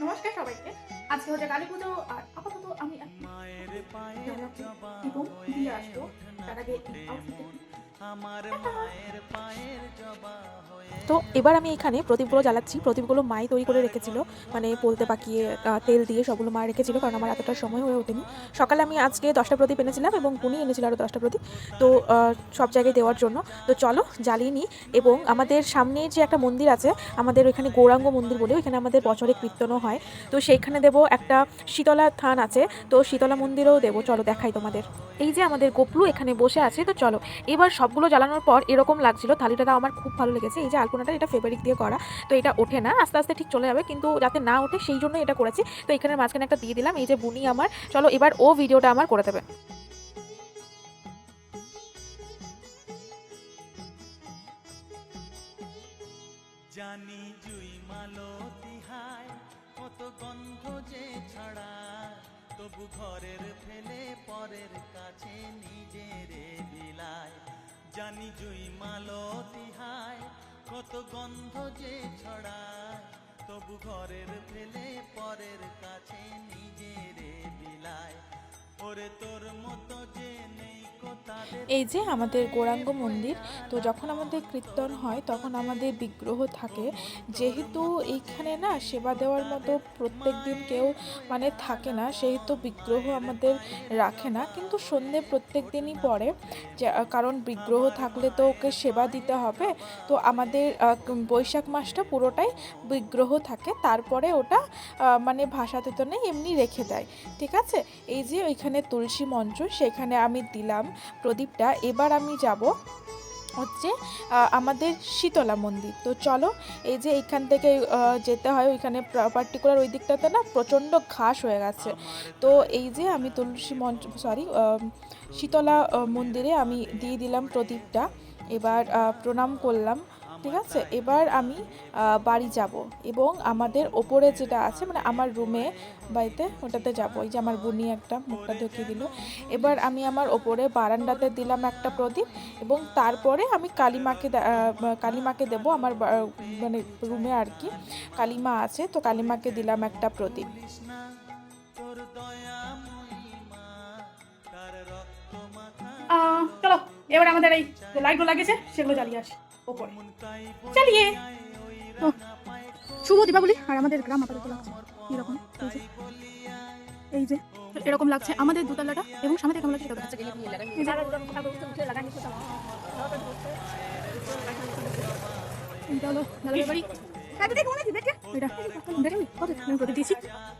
নমস্কার সবাইকে। আজকে হচ্ছে কালী পুজো আর আপাতত আমি এবং দিয়ে আসবো তার আগে তো এবার আমি এখানে প্রদীপগুলো জ্বালাচ্ছি। প্রদীপগুলো মাই তৈরি করে রেখেছিল, মানে পোলতে পাকিয়ে তেল দিয়ে সবগুলো মা রেখেছিল, কারণ আমার এতটা সময় হয়ে ওঠেনি। সকালে আমি আজকে 10টা প্রদীপ এনেছিলাম এবং উনি এনেছিল আরও 10টা প্রদীপ, তো সব জায়গায় দেওয়ার জন্য। তো চলো জ্বালিয়ে নিই। এবং আমাদের সামনে যে একটা মন্দির আছে, আমাদের ওইখানে গৌরাঙ্গ মন্দির বলে, ওইখানে আমাদের বছরে কীর্তনও হয়। তো সেইখানে দেবো একটা শীতলা থান আছে, তো শীতলা মন্দিরেও দেবো। চলো দেখাই তোমাদের। এই যে আমাদের গোপলু এখানে বসে আছে। তো চলো এবার সবগুলো জ্বালানোর পর এরকম লাগছিল। থালিটা আমার খুব ভালো লেগেছে। এই যে আলপনাটা, এটা ফেব্রিক দিয়ে করা, তো এটা ওঠে না, আস্তে আস্তে ঠিক চলে যাবে, কিন্তু যাতে না ওঠে সেই জন্য এটা করেছি। তো এখানে মাঝখানে একটা দিয়ে দিলাম। এই যে বুনি আমার, চলো এবার ও ভিডিওটা আমার করে দেবে। জানি জুই মালতি হায় কত গন্ধ যে ছড়ায়, তবু ঘরের ফেলে পরের কাছে নিজেরে বিলায়। জানি জুই মালতি হায় কত গন্ধ যে ছড়ায়, তবু ঘরের ফেলে পরের কাছে নিজেরে বিলায়। ওরে তোর মতো যে নেই। এই যে আমাদের গৌরাঙ্গ মন্দির। তো যখন আমাদের কীর্তন হয় তখন আমাদের বিগ্রহ থাকে, যেহেতু এইখানে না সেবা দেওয়ার মতো প্রত্যেক দিন কেউ মানে থাকে না, সেহেতু বিগ্রহ আমাদের রাখে না, কিন্তু সন্ধে প্রত্যেক দিনই পড়ে, যে কারণ বিগ্রহ থাকলে তো ওকে সেবা দিতে হবে। তো আমাদের বৈশাখ মাসটা পুরোটাই বিগ্রহ থাকে, তারপরে ওটা মানে ভাসাতে তো নেই, এমনি রেখে দেয়, ঠিক আছে। এই যে ওইখানে তুলসী মঞ্চ, সেখানে আমি দিলাম প্রদীপটা। এবার আমি যাব হচ্ছে আমাদের শীতলা মন্দির। তো চলো, এই যে এইখান থেকে যেতে হয়, ওইখানে পার্টিকুলার ওই দিকটাতে না প্রচণ্ড ঘাস হয়ে গেছে। তো এই যে আমি তুলসী মঞ্চ শীতলা মন্দিরে আমি দিয়ে দিলাম প্রদীপটা। এবার প্রণাম করলাম, ঠিক আছে। এবার আমি বাড়ি যাব এবং আমাদের ওপরে যেটা আছে, মানে আমার রুমে বাড়িতে, ওটাতে যাব। এই যে আমার বুনি একটা মুখটা ঢুকিয়ে দিল। এবার আমি আমার ওপরে বারান্দাতে দিলাম একটা প্রদীপ, এবং তারপরে আমি কালীমাকে দেবো। আমার মানে রুমে আর কি কালীমা আছে, তো কালীমাকে দিলাম একটা প্রদীপ। চলো এবার আমাদের এই যে লাইটগুলো লাগিয়েছে সেগুলো জ্বালিয়ে আসি ওপরে। চালিয়ে শুভ দীপাবলি। আর আমাদের গ্রাম আপাতত লাগছে এরকম, এই যে এরকম লাগছে আমাদের দোতলাটা, এবং সামনে কেমন লাগছে এটা হলো দাদার বাড়ি। দিয়েছি।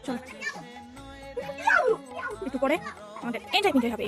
চলো একটু পরে আমাদের এন্টারটেইনমেন্ট হবে।